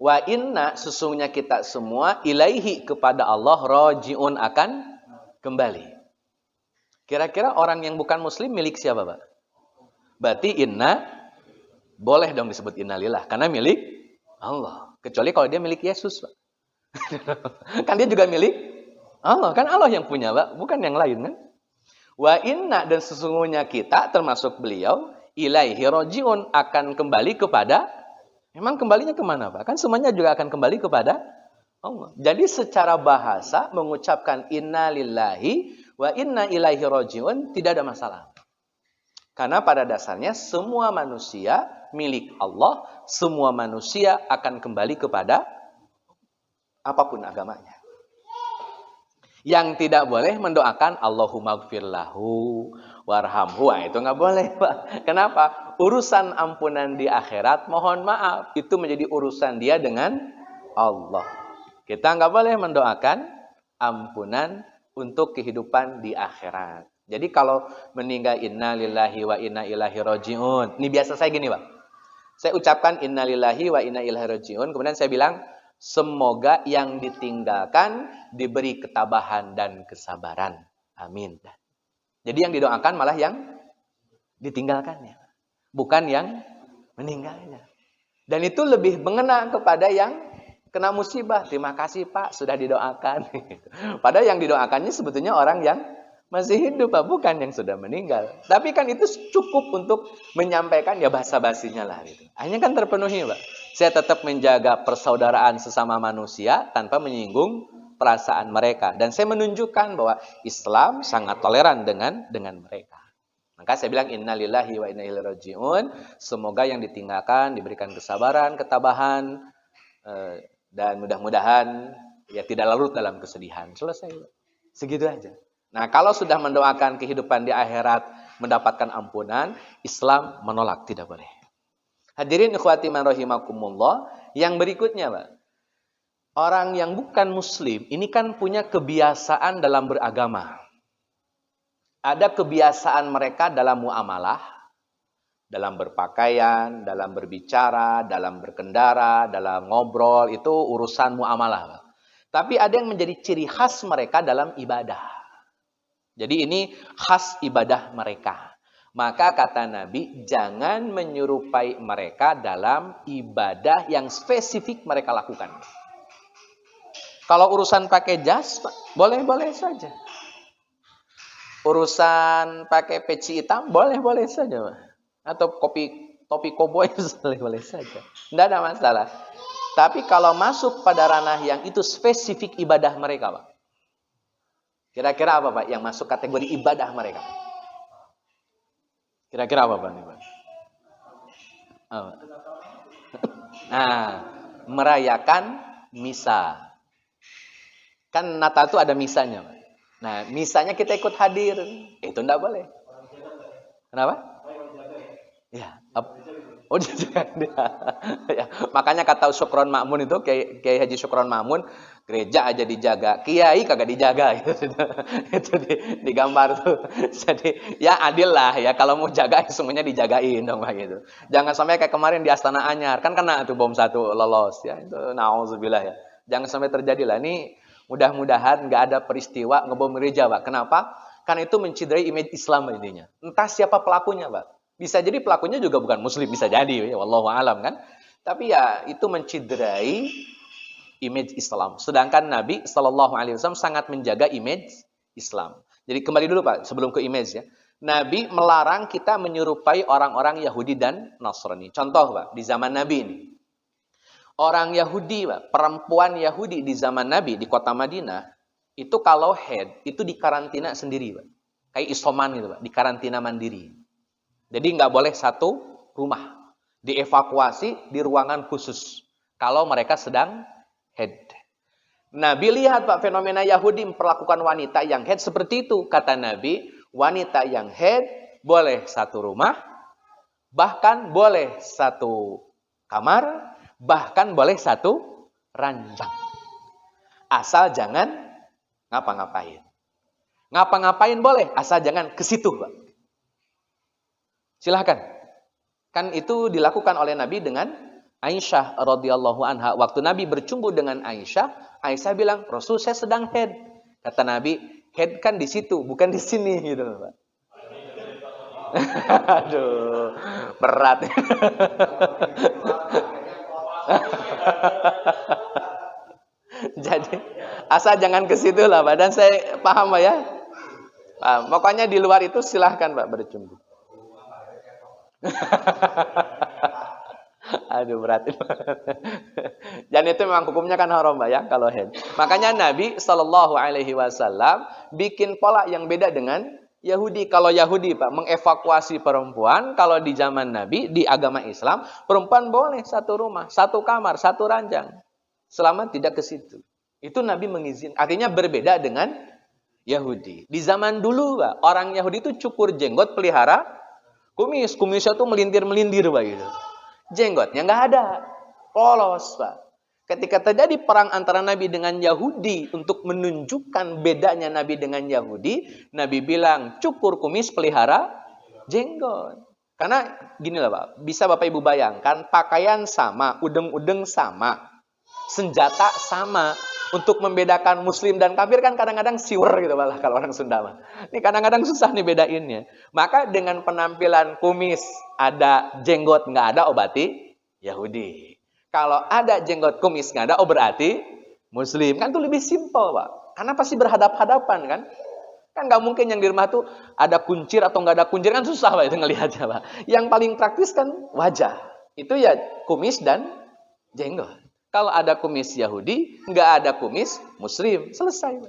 A: wa inna, sesungguhnya kita semua, ilaihi, kepada Allah, raji'un, akan kembali. Kira-kira orang yang bukan muslim milik siapa, Pak? Berarti inna, boleh dong disebut innalillah, karena milik Allah. Kecuali kalau dia milik Yesus, Pak. Kan dia juga milik Allah. Kan Allah yang punya, Pak, bukan yang lain, kan? Wa inna, dan sesungguhnya kita, termasuk beliau, ilaihi raji'un, akan kembali kepada, memang kembalinya kemana, Pak? Kan semuanya juga akan kembali kepada Allah. Jadi secara bahasa, mengucapkan inna lillahi wa inna ilaihi raji'un tidak ada masalah. Karena pada dasarnya semua manusia milik Allah, semua manusia akan kembali kepada apapun agamanya. Yang tidak boleh mendoakan Allahumma gfirlahu warhamhu, itu nggak boleh, Pak. Kenapa? Urusan ampunan di akhirat, mohon maaf, itu menjadi urusan dia dengan Allah. Kita nggak boleh mendoakan ampunan untuk kehidupan di akhirat. Jadi kalau meninggal inna lillahi wa inna ilaihi raji'un. Ini biasa saya gini, Pak. Saya ucapkan inna lillahi wa inna ilaihi raji'un. Kemudian saya bilang, semoga yang ditinggalkan diberi ketabahan dan kesabaran. Amin. Jadi yang didoakan malah yang ditinggalkannya. Bukan yang meninggalnya. Dan itu lebih mengena kepada yang kena musibah. Terima kasih, Pak, sudah didoakan. Padahal yang didoakannya sebetulnya orang yang masih hidup, Pak, bukan yang sudah meninggal. Tapi kan itu cukup untuk menyampaikan ya basa-basinya lah. Gitu. Akhirnya kan terpenuhi, Pak. Saya tetap menjaga persaudaraan sesama manusia tanpa menyinggung perasaan mereka. Dan saya menunjukkan bahwa Islam sangat toleran dengan mereka. Maka saya bilang innalillahi wa inna ilaihi raji'un. Semoga yang ditinggalkan diberikan kesabaran, ketabahan, dan mudah-mudahan ya tidak larut dalam kesedihan. Selesai, Pak. Segitu aja. Nah, kalau sudah mendoakan kehidupan di akhirat mendapatkan ampunan, Islam menolak, tidak boleh. Hadirin ikhwati man rahimakumullah, yang berikutnya, Pak. Orang yang bukan muslim ini kan punya kebiasaan dalam beragama. Ada kebiasaan mereka dalam muamalah, dalam berpakaian, dalam berbicara, dalam berkendara, dalam ngobrol, itu urusan muamalah, Pak. Tapi ada yang menjadi ciri khas mereka dalam ibadah. Jadi ini khas ibadah mereka. Maka kata Nabi, jangan menyerupai mereka dalam ibadah yang spesifik mereka lakukan. Kalau urusan pakai jas, boleh-boleh saja. Urusan pakai peci hitam, boleh-boleh saja, Pak. Atau topi koboi, boleh-boleh saja. Tidak ada masalah. Tapi kalau masuk pada ranah yang itu spesifik ibadah mereka, Pak. Kira-kira apa, Pak, yang masuk kategori ibadah mereka? Kira-kira apa, Pak? Oh. Nah, merayakan misa. Kan Natal itu ada misanya, Pak. Nah, misanya kita ikut hadir. Itu enggak boleh. Kenapa? Ya. Oh, ya, makanya kata Syukron Ma'mun itu, Kiai Haji Syukron Ma'mun, gereja aja dijaga, kiai kagak dijaga gitu. Itu digambar tuh. Jadi ya adil lah ya, kalau mau jaga semuanya dijagain dong gitu. Jangan sampai kayak kemarin di Astana Anyar, kan kena tuh bom satu lolos ya. Itu nauzubillah ya. Jangan sampai terjadi lah. Ini mudah-mudahan nggak ada peristiwa ngebom gereja, Pak. Kenapa? Karena itu menciderai image Islam intinya. Entah siapa pelakunya, Pak. Bisa jadi pelakunya juga bukan muslim, bisa jadi ya, wallahu alam kan. Tapi ya itu menciderai image Islam. Sedangkan Nabi Shallallahu Alaihi Wasallam sangat menjaga image Islam. Jadi kembali dulu Pak, sebelum ke image ya. Nabi melarang kita menyerupai orang-orang Yahudi dan Nasrani. Contoh Pak, di zaman Nabi ini. Orang Yahudi Pak, perempuan Yahudi di zaman Nabi di kota Madinah, itu kalau head, itu dikarantina sendiri Pak. Kayak isoman gitu Pak, dikarantina mandiri. Jadi nggak boleh satu rumah. Dievakuasi di ruangan khusus. Kalau mereka sedang head. Nabi lihat Pak, fenomena Yahudi memperlakukan wanita yang head seperti itu. Kata Nabi, wanita yang head boleh satu rumah, bahkan boleh satu kamar, bahkan boleh satu ranjang. Asal jangan ngapa-ngapain. Ngapa-ngapain boleh, asal jangan ke situ Pak. Silahkan. Kan itu dilakukan oleh Nabi dengan Aisyah radhiyallahu anha. Waktu Nabi bercumbu dengan Aisyah, Aisyah bilang, Rasul saya sedang head. Kata Nabi, head kan di situ, bukan di sini gitu, Pak. Aduh, berat. Jadi, asal jangan ke situ lah, Pak. Dan saya paham, Pak ya. Pokoknya di luar itu silahkan, Pak, bercumbu. Aduh berat. Dan itu memang hukumnya kan haram Pak ya kalau head. Makanya Nabi Shallallahu Alaihi Wasallam bikin pola yang beda dengan Yahudi. Kalau Yahudi Pak mengevakuasi perempuan, kalau di zaman Nabi di agama Islam perempuan boleh satu rumah, satu kamar, satu ranjang, selama tidak ke situ. Itu Nabi mengizinkan. Artinya berbeda dengan Yahudi. Di zaman dulu Pak, orang Yahudi itu cukur jenggot, pelihara kumisnya tuh melintir-melintir Pak gitu. Jenggotnya nggak ada. Polos Pak. Ketika terjadi perang antara Nabi dengan Yahudi untuk menunjukkan bedanya Nabi dengan Yahudi, Nabi bilang cukur kumis pelihara jenggot. Karena gini lah Pak, bisa Bapak Ibu bayangkan pakaian sama, udeng-udeng sama, senjata sama. Untuk membedakan muslim dan kafir kan kadang-kadang siwer gitu malah kalau orang Sunda mah. Ini kadang-kadang susah nih bedainnya. Maka dengan penampilan kumis ada jenggot nggak ada, oh berarti Yahudi. Kalau ada jenggot kumis nggak ada, oh berarti muslim. Kan itu lebih simpel Pak. Karena pasti berhadap-hadapan kan. Kan nggak mungkin yang di rumah tuh ada kuncir atau nggak ada kuncir, kan susah Pak itu ngelihatnya Pak. Yang paling praktis kan wajah. Itu ya kumis dan jenggot. Kalau ada kumis Yahudi, nggak ada kumis Muslim. Selesai.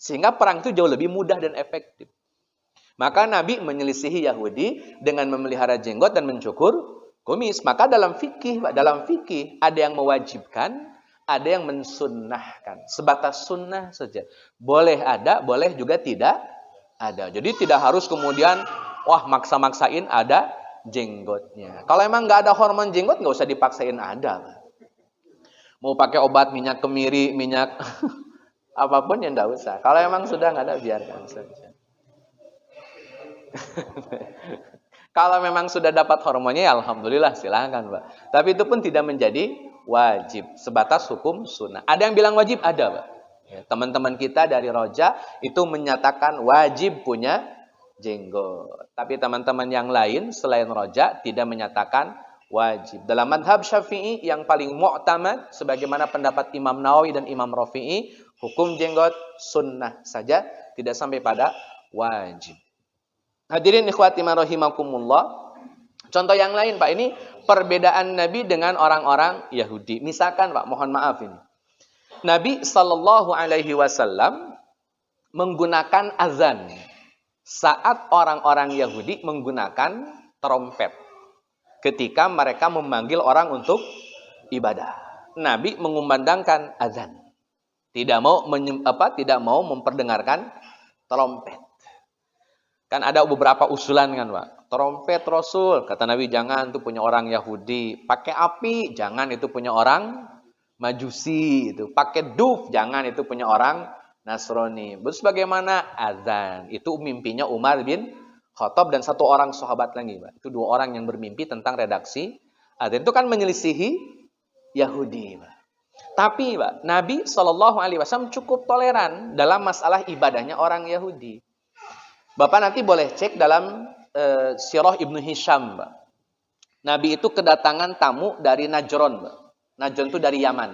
A: Sehingga perang itu jauh lebih mudah dan efektif. Maka Nabi menyelisihi Yahudi dengan memelihara jenggot dan mencukur kumis. Maka dalam fikih ada yang mewajibkan, ada yang mensunnahkan. Sebatas sunnah saja. Boleh ada, boleh juga tidak ada. Jadi tidak harus kemudian, wah maksa-maksain ada jenggotnya. Kalau emang nggak ada hormon jenggot, nggak usah dipaksain ada. Mau pakai obat minyak kemiri, minyak apapun ya enggak usah. Kalau emang sudah enggak ada, biarkan saja. Kalau memang sudah dapat hormonnya, ya alhamdulillah silahkan Pak. Tapi itu pun tidak menjadi wajib. Sebatas hukum sunnah. Ada yang bilang wajib? Ada Pak. Ya, teman-teman kita dari Roja itu menyatakan wajib punya jenggot. Tapi teman-teman yang lain selain Roja tidak menyatakan wajib. Dalam madhab Syafi'i yang paling mu'tamad, sebagaimana pendapat Imam Nawawi dan Imam Rafi'i, hukum jenggot sunnah saja, tidak sampai pada wajib. Hadirin ikhwati rahimakumullah. Contoh yang lain Pak, ini perbedaan Nabi dengan orang-orang Yahudi. Misalkan Pak, mohon maaf ini. Nabi Shallallahu Alaihi Wasallam menggunakan azan saat orang-orang Yahudi menggunakan trompet. Ketika mereka memanggil orang untuk ibadah, Nabi mengumandangkan azan. Tidak mau memperdengarkan trompet. Kan ada beberapa usulan kan Pak. Trompet Rasul, kata Nabi jangan, itu punya orang Yahudi. Pakai api, jangan, itu punya orang Majusi. Itu pakai duf, jangan, itu punya orang Nasrani. Terus bagaimana azan? Itu mimpinya Umar bin Khattab dan satu orang sahabat lagi, Pak. Itu dua orang yang bermimpi tentang redaksi azan. Itu kan menyelisihi Yahudi, Pak. Tapi Pak, Nabi SAW cukup toleran dalam masalah ibadahnya orang Yahudi. Bapak nanti boleh cek dalam Sirah Ibnu Hisham, Pak. Nabi itu kedatangan tamu dari Najron, Pak. Najron itu dari Yaman.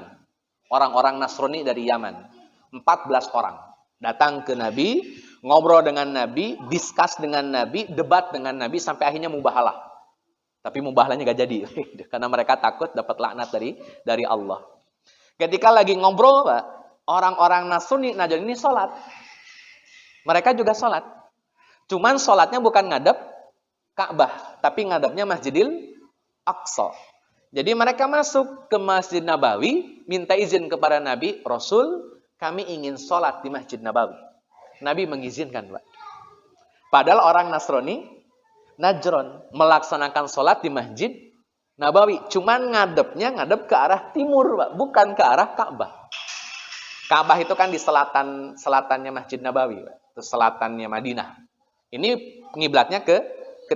A: Orang-orang Nasrani dari Yaman. 14 orang. Datang ke Nabi, ngobrol dengan Nabi, diskus dengan Nabi, debat dengan Nabi, sampai akhirnya mubahalah. Tapi mubahalahnya gak jadi. Karena mereka takut dapat laknat dari Allah. Ketika lagi ngobrol, Pak, orang-orang Nasrani Najron ini sholat. Mereka juga sholat. Cuman sholatnya bukan ngadep Ka'bah, tapi ngadepnya Masjidil Aqsa. Jadi mereka masuk ke Masjid Nabawi, minta izin kepada Nabi, Rasul, kami ingin sholat di Masjid Nabawi. Nabi mengizinkan, Pak. Padahal orang Nasrani, Najron, melaksanakan sholat di Masjid Nabawi. Cuman ngadep ke arah timur, Pak, bukan ke arah Ka'bah. Ka'bah itu kan di selatannya Masjid Nabawi, Pak. Itu selatannya Madinah. Ini ngiblatnya ke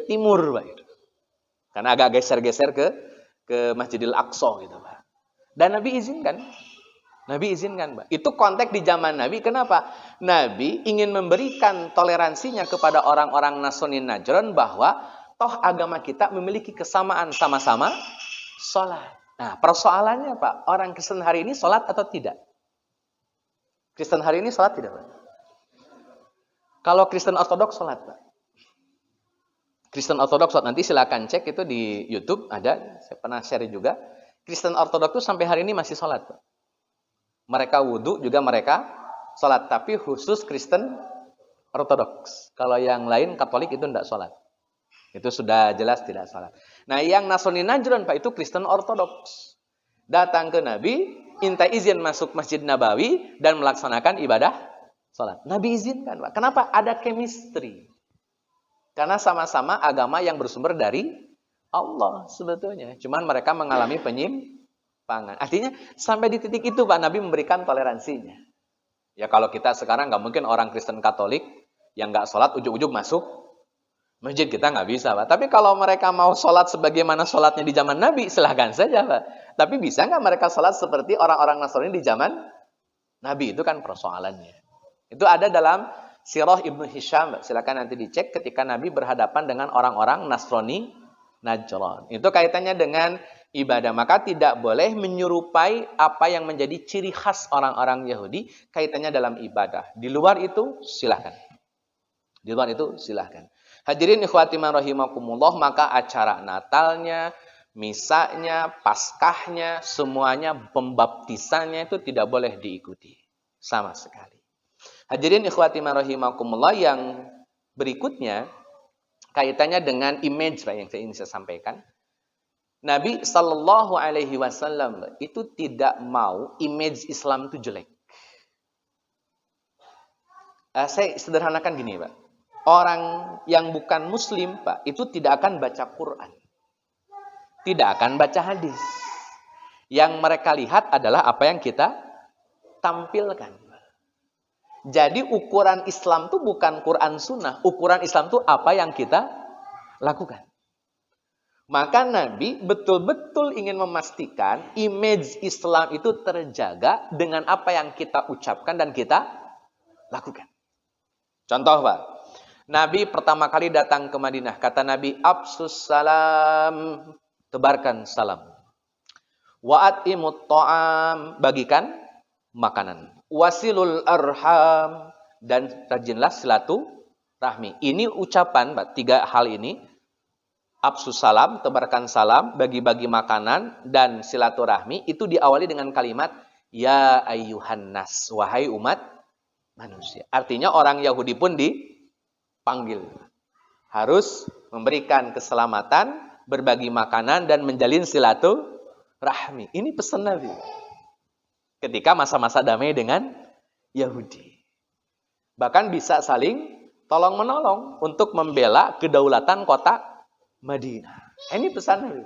A: timur, Pak. Karena agak geser-geser ke Masjidil Aqsa gitu, Pak. Dan Nabi izinkan. Pak. Itu konteks di zaman Nabi. Kenapa? Nabi ingin memberikan toleransinya kepada orang-orang Nasrani Najran bahwa toh agama kita memiliki kesamaan, sama-sama sholat. Nah, persoalannya, Pak, orang Kristen hari ini sholat atau tidak? Kristen hari ini sholat tidak, Pak? Kalau Kristen Ortodoks sholat, Pak. Kristen Ortodoks, nanti silakan cek itu di YouTube, ada, saya pernah share juga. Kristen Ortodoks itu sampai hari ini masih sholat, Pak. Mereka wudhu juga mereka sholat, tapi khusus Kristen Ortodoks. Kalau yang lain Katolik itu tidak sholat. Itu sudah jelas tidak sholat. Nah, yang Nasrani Najran, Pak, itu Kristen Ortodoks. Datang ke Nabi, minta izin masuk Masjid Nabawi dan melaksanakan ibadah sholat. Nabi izinkan, Pak. Kenapa? Ada chemistry. Karena sama-sama agama yang bersumber dari Allah sebetulnya. Cuman mereka mengalami penyimpangan. Artinya sampai di titik itu, Pak, Nabi memberikan toleransinya. Ya kalau kita sekarang nggak mungkin orang Kristen Katolik yang nggak sholat ujug-ujug masuk masjid, kita nggak bisa, Pak. Tapi kalau mereka mau sholat sebagaimana sholatnya di zaman Nabi, silahkan saja, Pak. Tapi bisa nggak mereka sholat seperti orang-orang Nasrani di zaman Nabi? Itu kan persoalannya. Itu ada dalam Sirah Ibnu Hisham, silakan nanti dicek ketika Nabi berhadapan dengan orang-orang Nasrani Najran. Itu kaitannya dengan ibadah. Maka tidak boleh menyerupai apa yang menjadi ciri khas orang-orang Yahudi kaitannya dalam ibadah. Di luar itu silahkan. Hadirin ikhwati man rahimakumullah, maka acara Natalnya, misanya, Paskahnya, semuanya, pembaptisannya itu tidak boleh diikuti sama sekali. Hadirin ikhwati man rahimakumullah, yang berikutnya kaitannya dengan image, Pak, yang ingin saya sampaikan. Nabi Shallallahu Alaihi Wasallam itu tidak mau image Islam itu jelek. Saya sederhanakan gini, Pak. Orang yang bukan Muslim, Pak, itu tidak akan baca Quran, tidak akan baca hadis. Yang mereka lihat adalah apa yang kita tampilkan. Jadi ukuran Islam itu bukan Quran Sunnah. Ukuran Islam itu apa yang kita lakukan. Maka Nabi betul-betul ingin memastikan image Islam itu terjaga dengan apa yang kita ucapkan dan kita lakukan. Contoh, Pak. Nabi pertama kali datang ke Madinah. Kata Nabi, Absus salam. Tebarkan salam. Wa'atimut ta'am. Bagikan makanan. Wasilul arham, dan rajinlah silaturahmi. Ini ucapan, Pak, 3 hal ini. Absus salam, tebarkan salam, bagi-bagi makanan, dan silaturahmi. Itu diawali dengan kalimat ya ayyuhan nas, wahai umat manusia. Artinya orang Yahudi pun dipanggil. Harus memberikan keselamatan, berbagi makanan, dan menjalin silaturahmi. Ini pesan Nabi ketika masa-masa damai dengan Yahudi. Bahkan bisa saling tolong menolong untuk membela kedaulatan kota Madinah. Ini pesan Nabi.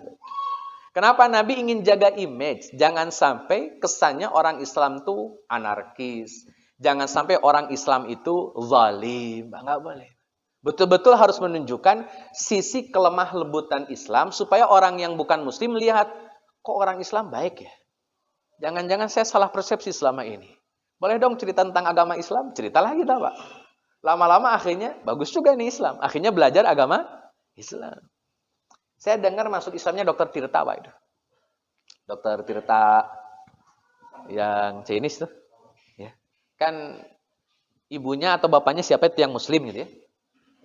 A: Kenapa Nabi ingin jaga image? Jangan sampai kesannya orang Islam itu anarkis. Jangan sampai orang Islam itu zalim. Nggak boleh. Betul-betul harus menunjukkan sisi kelemah lembutan Islam supaya orang yang bukan Muslim lihat, kok orang Islam baik ya? Jangan-jangan saya salah persepsi selama ini. Boleh dong cerita tentang agama Islam? Ceritalah kita, Pak. Lama-lama akhirnya, bagus juga nih Islam. Akhirnya belajar agama Islam. Saya dengar masuk Islamnya Dr. Tirta, Pak. Itu. Dr. Tirta yang Chinese tuh. Ya. Kan ibunya atau bapaknya siapa itu yang Muslim gitu ya.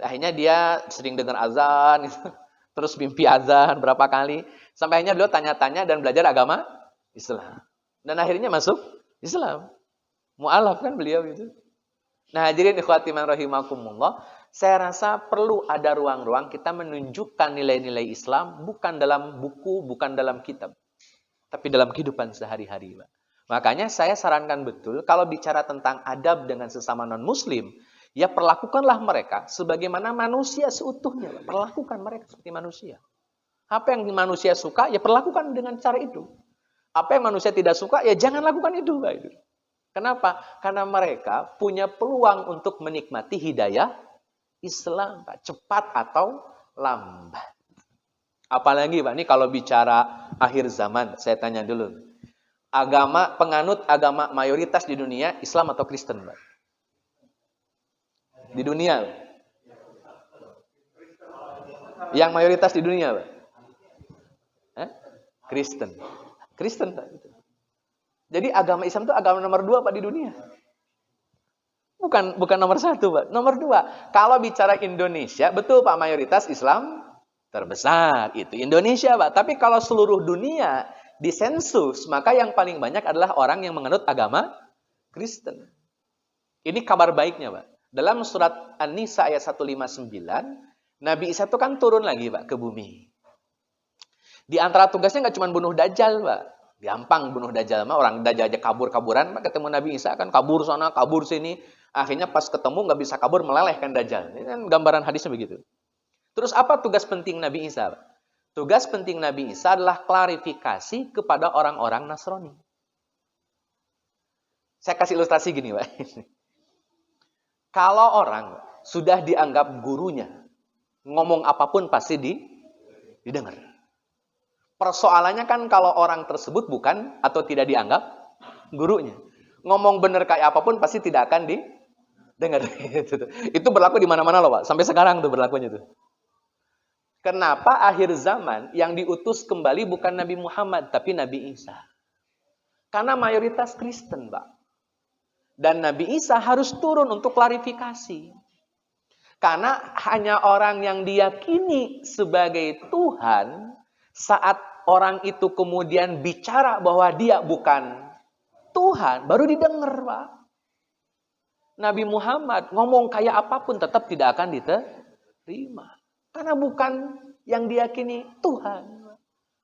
A: Akhirnya dia sering dengar azan, gitu. Terus mimpi azan berapa kali. Sampai akhirnya beliau tanya-tanya dan belajar agama Islam. Dan akhirnya masuk Islam. Mu'alaf kan beliau itu. Nah, hadirin ikhwati man rahimakumullah, saya rasa perlu ada ruang-ruang kita menunjukkan nilai-nilai Islam bukan dalam buku, bukan dalam kitab, tapi dalam kehidupan sehari-hari, Pak. Makanya saya sarankan betul kalau bicara tentang adab dengan sesama non-muslim, ya perlakukanlah mereka sebagaimana manusia seutuhnya, Pak. Perlakukan mereka seperti manusia. Apa yang manusia suka, ya perlakukan dengan cara itu. Apa yang manusia tidak suka, ya jangan lakukan itu, Pak. Kenapa? Karena mereka punya peluang untuk menikmati hidayah Islam, Pak. Cepat atau lambat. Apalagi, Pak, ini kalau bicara akhir zaman, saya tanya dulu. Penganut agama mayoritas di dunia, Islam atau Kristen, Pak? Di dunia. Yang mayoritas di dunia, Pak? Kristen. Kristen, Pak. Jadi agama Islam itu agama nomor 2, Pak, di dunia. Bukan nomor 1, Pak. Nomor 2. Kalau bicara Indonesia, betul, Pak, mayoritas Islam terbesar. Itu Indonesia, Pak. Tapi kalau seluruh dunia disensus, maka yang paling banyak adalah orang yang menganut agama Kristen. Ini kabar baiknya, Pak. Dalam surat An-Nisa ayat 159, Nabi Isa itu kan turun lagi, Pak, ke bumi. Di antara tugasnya nggak cuma bunuh Dajjal, Pak. Gampang bunuh Dajjal mah, orang Dajjal aja kabur-kaburan, ketemu Nabi Isa kan kabur sana, kabur sini. Akhirnya pas ketemu nggak bisa kabur, melelehkan Dajjal. Ini kan gambaran hadisnya begitu. Terus apa tugas penting Nabi Isa? Tugas penting Nabi Isa adalah klarifikasi kepada orang-orang Nasrani. Saya kasih ilustrasi gini, Pak. Kalau orang sudah dianggap gurunya, ngomong apapun pasti didengar. Persoalannya kan kalau orang tersebut bukan atau tidak dianggap gurunya. Ngomong benar kayak apapun pasti tidak akan didengar. Itu berlaku di mana-mana loh, Pak. Sampai sekarang tuh berlakunya tuh. Kenapa akhir zaman yang diutus kembali bukan Nabi Muhammad tapi Nabi Isa? Karena mayoritas Kristen, Pak. Dan Nabi Isa harus turun untuk klarifikasi. Karena hanya orang yang diyakini sebagai Tuhan, saat orang itu kemudian bicara bahwa dia bukan Tuhan, baru didengar, Pak. Nabi Muhammad ngomong kayak apapun tetap tidak akan diterima. Karena bukan yang diyakini Tuhan.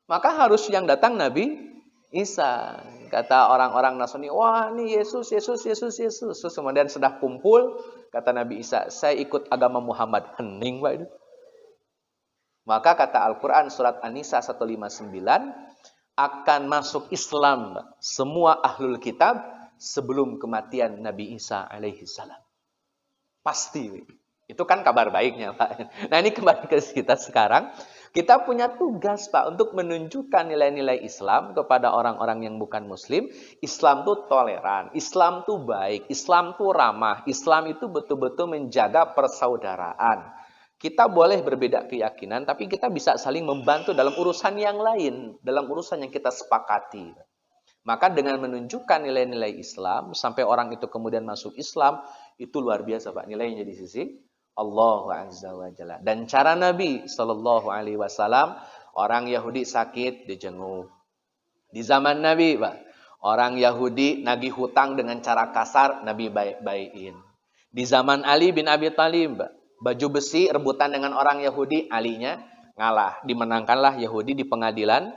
A: Maka harus yang datang Nabi Isa. Kata orang-orang Nasrani, wah ini Yesus. Kemudian sudah kumpul, kata Nabi Isa, saya ikut agama Muhammad. Hening, Pak, itu. Maka kata Al-Quran surat An-Nisa 159, akan masuk Islam semua ahlul kitab sebelum kematian Nabi Isa alaihi salam. Pasti. Itu kan kabar baiknya, Pak. Nah, ini kembali ke kita sekarang. Kita punya tugas, Pak, untuk menunjukkan nilai-nilai Islam kepada orang-orang yang bukan Muslim. Islam itu toleran, Islam itu baik, Islam itu ramah, Islam itu betul-betul menjaga persaudaraan. Kita boleh berbeda keyakinan, tapi kita bisa saling membantu dalam urusan yang lain, dalam urusan yang kita sepakati. Maka dengan menunjukkan nilai-nilai Islam, sampai orang itu kemudian masuk Islam, itu luar biasa, Pak, nilainya di sisi Allah Azza wa Jalla. Dan cara Nabi SAW, orang Yahudi sakit, dijenguk. Di zaman Nabi, Pak, orang Yahudi nagih hutang dengan cara kasar, Nabi baik-baikin. Di zaman Ali bin Abi Thalib, Pak, baju besi rebutan dengan orang Yahudi, Alinya ngalah. Dimenangkanlah Yahudi di pengadilan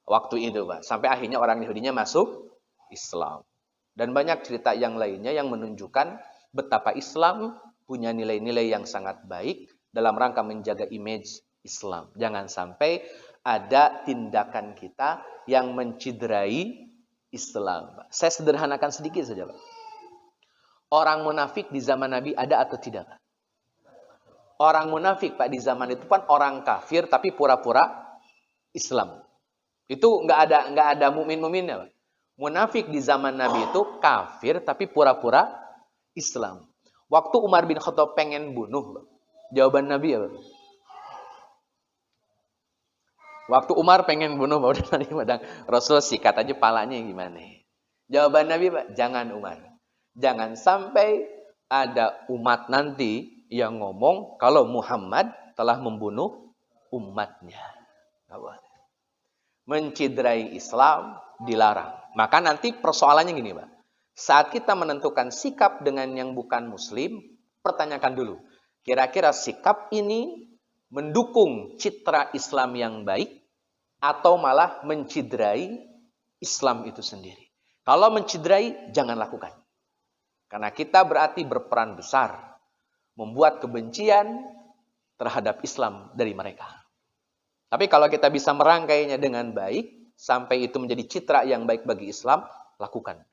A: waktu itu, Pak. Sampai akhirnya orang Yahudinya masuk Islam. Dan banyak cerita yang lainnya yang menunjukkan betapa Islam punya nilai-nilai yang sangat baik dalam rangka menjaga image Islam. Jangan sampai ada tindakan kita yang menciderai Islam. Saya sederhanakan sedikit saja, Pak. Orang munafik di zaman Nabi ada atau tidak, Pak? Orang munafik, Pak, di zaman itu kan orang kafir tapi pura-pura Islam. Itu nggak ada mukmin-mukminnya, Pak. Munafik di zaman Nabi itu kafir tapi pura-pura Islam. Waktu Umar bin Khattab pengen bunuh, Pak, jawaban Nabi apa? Waktu Umar pengen bunuh, Rasul sikat aja palanya gimana? Jawaban Nabi, Pak, jangan Umar. Jangan sampai ada umat nanti yang ngomong kalau Muhammad telah membunuh umatnya. Menciderai Islam dilarang. Maka nanti persoalannya gini, Pak. Saat kita menentukan sikap dengan yang bukan Muslim, pertanyakan dulu. Kira-kira sikap ini mendukung citra Islam yang baik atau malah menciderai Islam itu sendiri? Kalau menciderai, jangan lakukan. Karena kita berarti berperan besar membuat kebencian terhadap Islam dari mereka. Tapi kalau kita bisa merangkainya dengan baik, sampai itu menjadi citra yang baik bagi Islam, lakukan.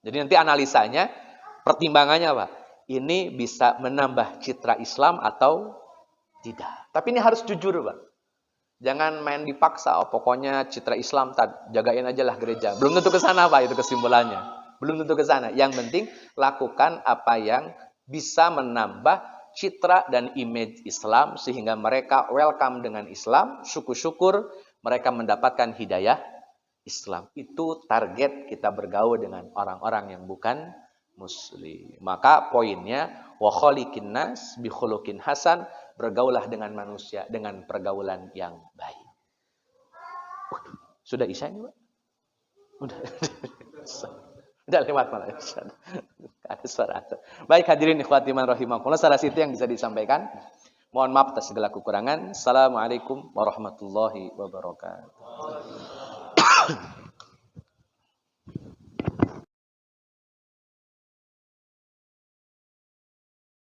A: Jadi nanti analisanya, pertimbangannya Pak, ini bisa menambah citra Islam atau tidak. Tapi ini harus jujur, Pak. Jangan main dipaksa, pokoknya citra Islam, jagain aja lah gereja. Belum tentu ke sana, Pak, itu kesimpulannya. Belum tentu ke sana. Yang penting, lakukan apa yang bisa menambah citra dan image Islam, sehingga mereka welcome dengan Islam, syukur-syukur mereka mendapatkan hidayah Islam. Itu target kita bergaul dengan orang-orang yang bukan Muslim. Maka poinnya, wa khaliqin nas bi khuluqin hasan, bergaulah dengan manusia dengan pergaulan yang baik. Sudah isya ini, Pak? Udah lewat malah. Ada suara. Baik, hadirin ikhwati man rahimakumullah, salah situ yang bisa disampaikan. Mohon maaf atas segala kekurangan. Assalamualaikum warahmatullahi wabarakatuh.